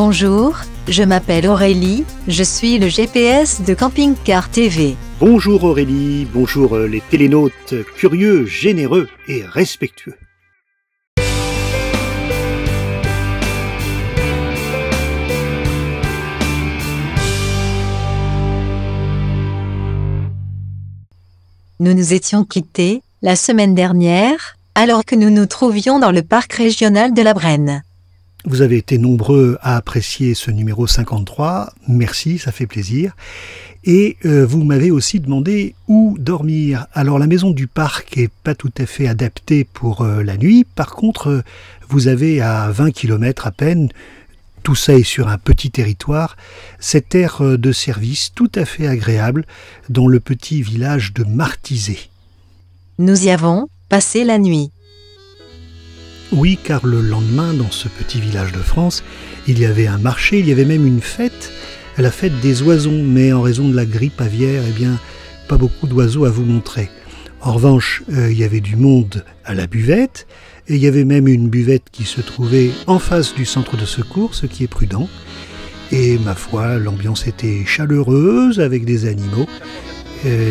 Bonjour, je m'appelle Aurélie, je suis le GPS de Camping Car TV. Bonjour Aurélie, bonjour les télénautes curieux, généreux et respectueux. Nous nous étions quittés, la semaine dernière, alors que nous nous trouvions dans le parc régional de la Brenne. Vous avez été nombreux à apprécier ce numéro 53, merci, ça fait plaisir. Et vous m'avez aussi demandé où dormir. Alors la maison du parc est pas tout à fait adaptée pour la nuit, par contre vous avez à 20 km à peine, tout ça est sur un petit territoire, cette aire de service tout à fait agréable dans le petit village de Martizé. Nous y avons passé la nuit. Oui, car le lendemain, dans ce petit village de France, il y avait un marché, il y avait même une fête, la fête des oiseaux, mais en raison de la grippe aviaire, eh bien, pas beaucoup d'oiseaux à vous montrer. En revanche, il y avait du monde à la buvette, et il y avait même une buvette qui se trouvait en face du centre de secours, ce qui est prudent. Et ma foi, l'ambiance était chaleureuse, avec des animaux,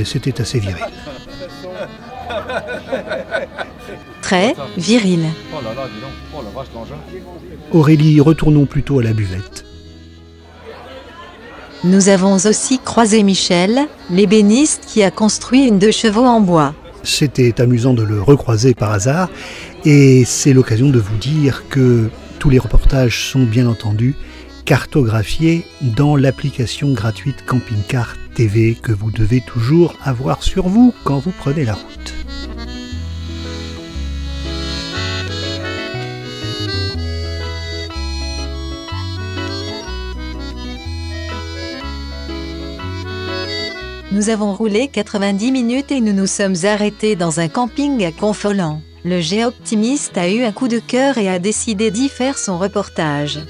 c'était assez viril. Très viril. Aurélie, retournons plutôt à la buvette. Nous avons aussi croisé Michel, l'ébéniste qui a construit une 2 chevaux en bois. C'était amusant de le recroiser par hasard et c'est l'occasion de vous dire que tous les reportages sont bien entendu cartographiés dans l'application gratuite Camping Car TV que vous devez toujours avoir sur vous quand vous prenez la route. Nous avons roulé 90 minutes et nous nous sommes arrêtés dans un camping à Confolens. Le géoptimiste a eu un coup de cœur et a décidé d'y faire son reportage.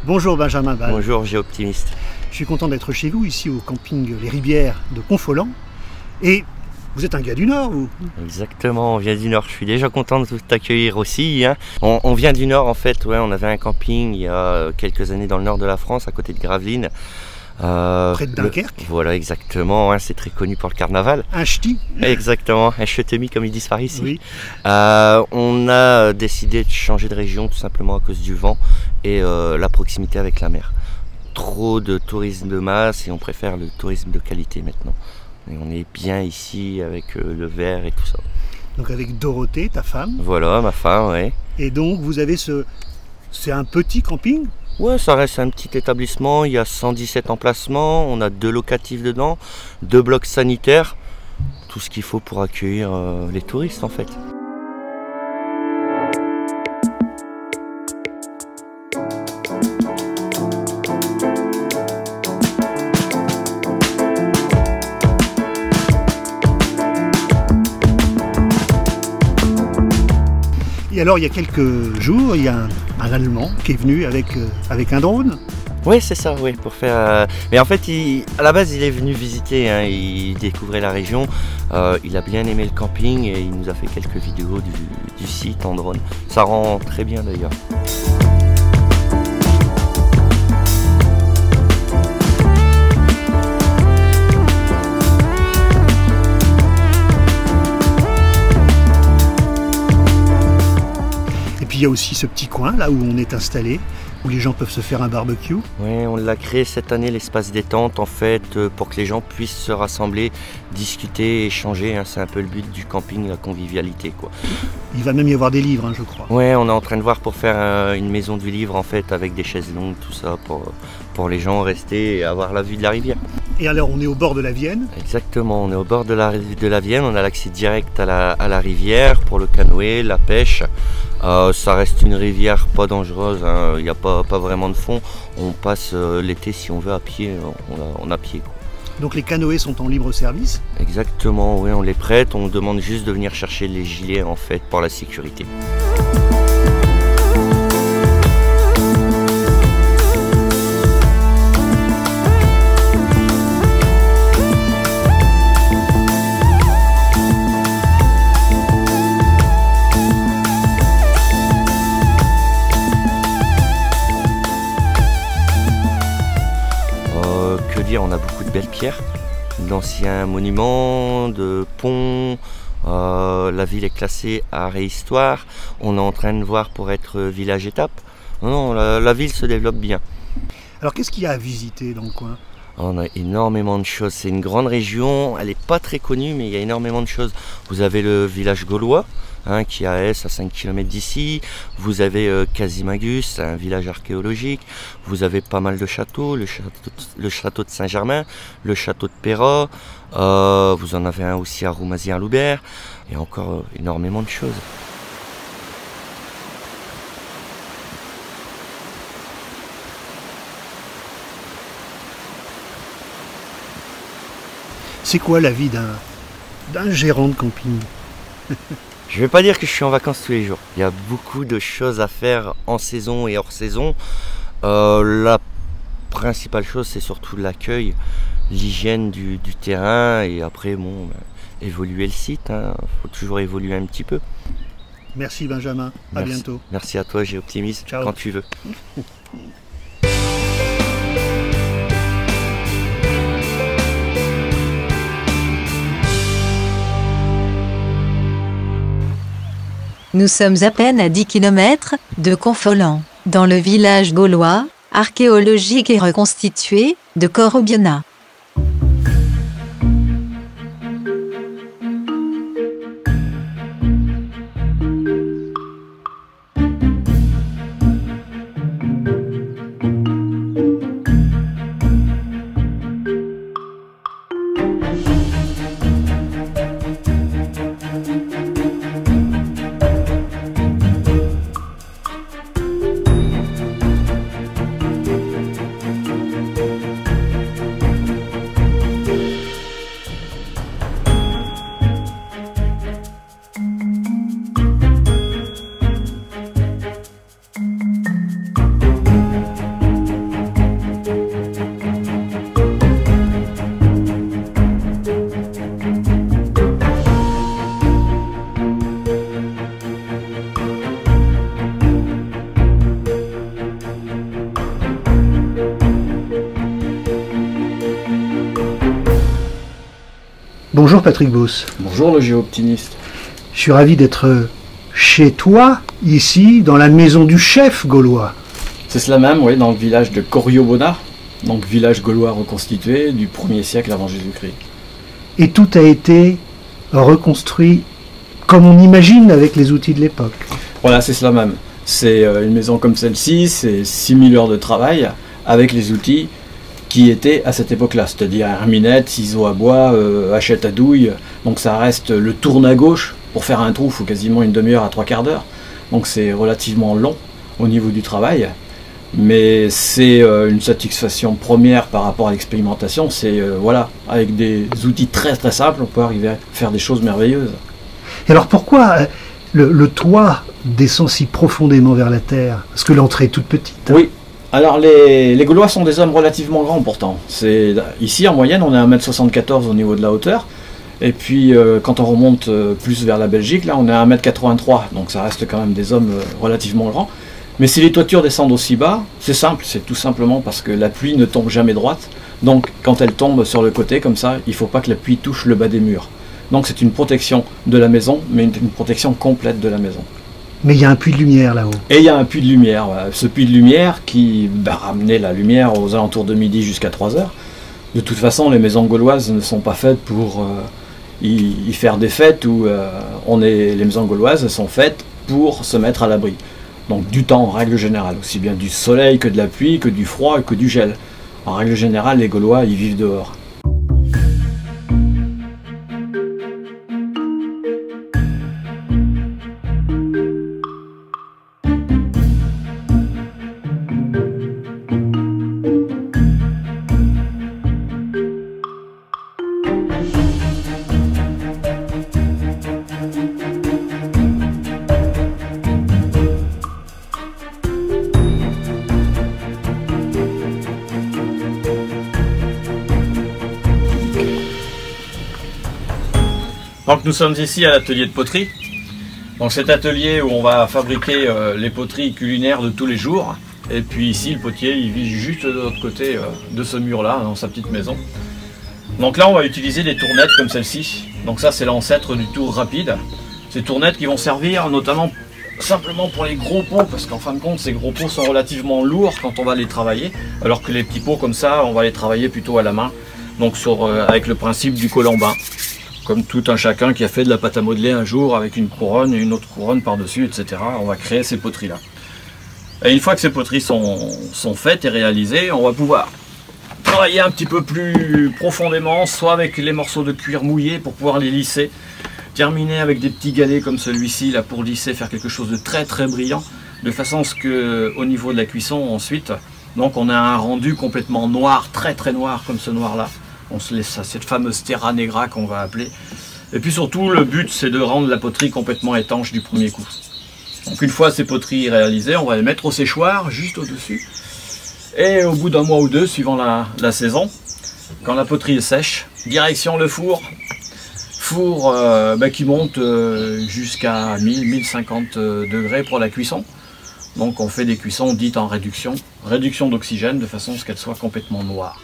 Bonjour Benjamin Ball. Bonjour géoptimiste. Je suis content d'être chez vous, ici au camping Les Ribières de Confolens. Et vous êtes un gars du Nord, vous? Exactement, on vient du Nord. Je suis déjà content de t'accueillir aussi. Hein. On vient du Nord en fait. Ouais, on avait un camping il y a quelques années dans le nord de la France, à côté de Gravelines. Près de Dunkerque. Voilà, exactement. Hein, c'est très connu pour le carnaval. Un ch'ti. Exactement, un chetemi comme ils disent par ici. Oui. On a décidé de changer de région tout simplement à cause du vent et la proximité avec la mer. Trop de tourisme de masse et on préfère le tourisme de qualité maintenant. Et on est bien ici avec le verre et tout ça. Donc avec Dorothée, ta femme. Voilà, ma femme, ouais. Et donc vous avez c'est un petit camping? Ouais, ça reste un petit établissement, il y a 117 emplacements, on a 2 locatifs dedans, 2 blocs sanitaires, tout ce qu'il faut pour accueillir les touristes en fait. Et alors il y a quelques jours, il y a un Allemand qui est venu avec un drone. Oui, c'est ça, oui, pour faire... Mais en fait, à la base, il est venu visiter, hein, il découvrait la région, il a bien aimé le camping et il nous a fait quelques vidéos du site en drone. Ça rend très bien d'ailleurs. Il y a aussi ce petit coin là où on est installé, où les gens peuvent se faire un barbecue. Oui, on l'a créé cette année, l'espace détente, en fait, pour que les gens puissent se rassembler, discuter, échanger. Hein, c'est un peu le but du camping, la convivialité, quoi. Il va même y avoir des livres, hein, je crois. Oui, on est en train de voir pour faire une maison du livre, en fait, avec des chaises longues, tout ça, pour les gens rester et avoir la vue de la rivière. Et alors, on est au bord de la Vienne? Exactement, on est au bord de la Vienne, on a l'accès direct à la rivière pour le canoë, la pêche. Ça reste une rivière pas dangereuse, hein. Il n'y a pas vraiment de fond. On passe l'été si on veut à pied, on a pied. Quoi. Donc les canoës sont en libre service? Exactement, oui, on les prête, on demande juste de venir chercher les gilets en fait pour la sécurité. on a beaucoup de belles pierres, d'anciens monuments, de ponts. La ville est classée art et histoire. On est en train de voir pour être village étape. Non, la ville se développe bien. Alors qu'est-ce qu'il y a à visiter dans le coin? On a énormément de choses. C'est une grande région, elle n'est pas très connue, mais il y a énormément de choses. Vous avez le village gaulois, qui est à Aes, à 5 km d'ici. Vous avez Casimagus, un village archéologique. Vous avez pas mal de châteaux, le château de Saint-Germain, le château de Péra. Vous en avez un aussi à Roumazières-Loubert. Et encore énormément de choses. C'est quoi la vie d'un gérant de camping? Je ne vais pas dire que je suis en vacances tous les jours. Il y a beaucoup de choses à faire en saison et hors saison. La principale chose, c'est surtout l'accueil, l'hygiène du terrain et après, bon, évoluer le site. Faut toujours évoluer un petit peu. Merci Benjamin, à bientôt. Merci à toi, Géoptimiste, Ciao. quand tu veux. Nous sommes à peine à 10 km de Confolens, dans le village gaulois, archéologique et reconstitué, de Corobiona. Bonjour Patrick Beauce. Bonjour le géoptimiste. Je suis ravi d'être chez toi, ici, dans la maison du chef gaulois. C'est cela même, oui, dans le village de Coriobona, donc village gaulois reconstitué du 1er siècle avant Jésus-Christ. Et tout a été reconstruit comme on imagine avec les outils de l'époque. Voilà, c'est cela même. C'est une maison comme celle-ci, c'est 6000 heures de travail avec les outils qui étaient à cette époque-là, c'est-à-dire herminette, ciseaux à bois, hachette à douille. Donc ça reste le tourne à gauche. Pour faire un trou, il faut quasiment une demi-heure à 3/4 d'heure. Donc c'est relativement long au niveau du travail. Mais c'est une satisfaction première par rapport à l'expérimentation. C'est, voilà, avec des outils très très simples, on peut arriver à faire des choses merveilleuses. Et alors pourquoi le toit descend si profondément vers la terre? Parce que l'entrée est toute petite. Oui. Alors les Gaulois sont des hommes relativement grands pourtant. Ici en moyenne on est à 1m74 au niveau de la hauteur. Et puis quand on remonte plus vers la Belgique, là on est à 1m83. Donc ça reste quand même des hommes relativement grands. Mais si les toitures descendent aussi bas, c'est simple, c'est tout simplement parce que la pluie ne tombe jamais droite. Donc quand elle tombe sur le côté comme ça, il ne faut pas que la pluie touche le bas des murs. Donc c'est une protection de la maison, mais une protection complète de la maison. Mais il y a un puits de lumière là-haut. Et il y a un puits de lumière, voilà. Ce puits de lumière qui ramenait la lumière aux alentours de midi jusqu'à 3 heures. De toute façon, les maisons gauloises ne sont pas faites pour y faire des fêtes. Les maisons gauloises sont faites pour se mettre à l'abri. Donc du temps en règle générale, aussi bien du soleil que de la pluie, que du froid et que du gel. En règle générale, les Gaulois, ils vivent dehors. Donc nous sommes ici à l'atelier de poterie. Donc cet atelier où on va fabriquer les poteries culinaires de tous les jours. Et puis ici, le potier, il vit juste de l'autre côté de ce mur-là, dans sa petite maison. Donc là, on va utiliser des tournettes comme celle-ci. Donc ça, c'est l'ancêtre du tour rapide. Ces tournettes qui vont servir notamment simplement pour les gros pots, parce qu'en fin de compte, ces gros pots sont relativement lourds quand on va les travailler, alors que les petits pots comme ça, on va les travailler plutôt à la main. Donc avec le principe du colombin, comme tout un chacun qui a fait de la pâte à modeler un jour avec une couronne et une autre couronne par-dessus, etc. On va créer ces poteries-là. Et une fois que ces poteries sont faites et réalisées, on va pouvoir travailler un petit peu plus profondément, soit avec les morceaux de cuir mouillés pour pouvoir les lisser, terminer avec des petits galets comme celui-ci là pour lisser, faire quelque chose de très très brillant, de façon à ce que au niveau de la cuisson ensuite, donc on a un rendu complètement noir, très très noir comme ce noir là. On se laisse à cette fameuse terra negra qu'on va appeler. Et puis surtout le but c'est de rendre la poterie complètement étanche du premier coup. Donc une fois ces poteries réalisées, on va les mettre au séchoir juste au-dessus. Et au bout d'un mois ou deux, suivant la saison, quand la poterie est sèche, direction le four. Four qui monte jusqu'à 1000-1050 degrés pour la cuisson. Donc on fait des cuissons dites en réduction d'oxygène, de façon à ce qu'elles soient complètement noires.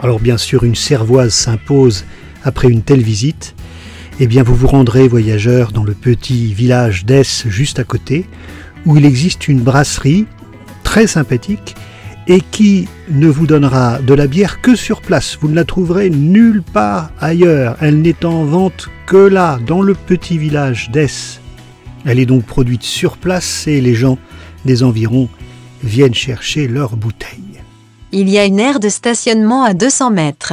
Alors bien sûr, une cervoise s'impose après une telle visite. Eh bien vous vous rendrez, voyageurs, dans le petit village d'Ess juste à côté, où il existe une brasserie très sympathique et qui ne vous donnera de la bière que sur place. Vous ne la trouverez nulle part ailleurs. Elle n'est en vente que là, dans le petit village d'Ess. Elle est donc produite sur place et les gens des environs viennent chercher leurs bouteilles. Il y a une aire de stationnement à 200 mètres.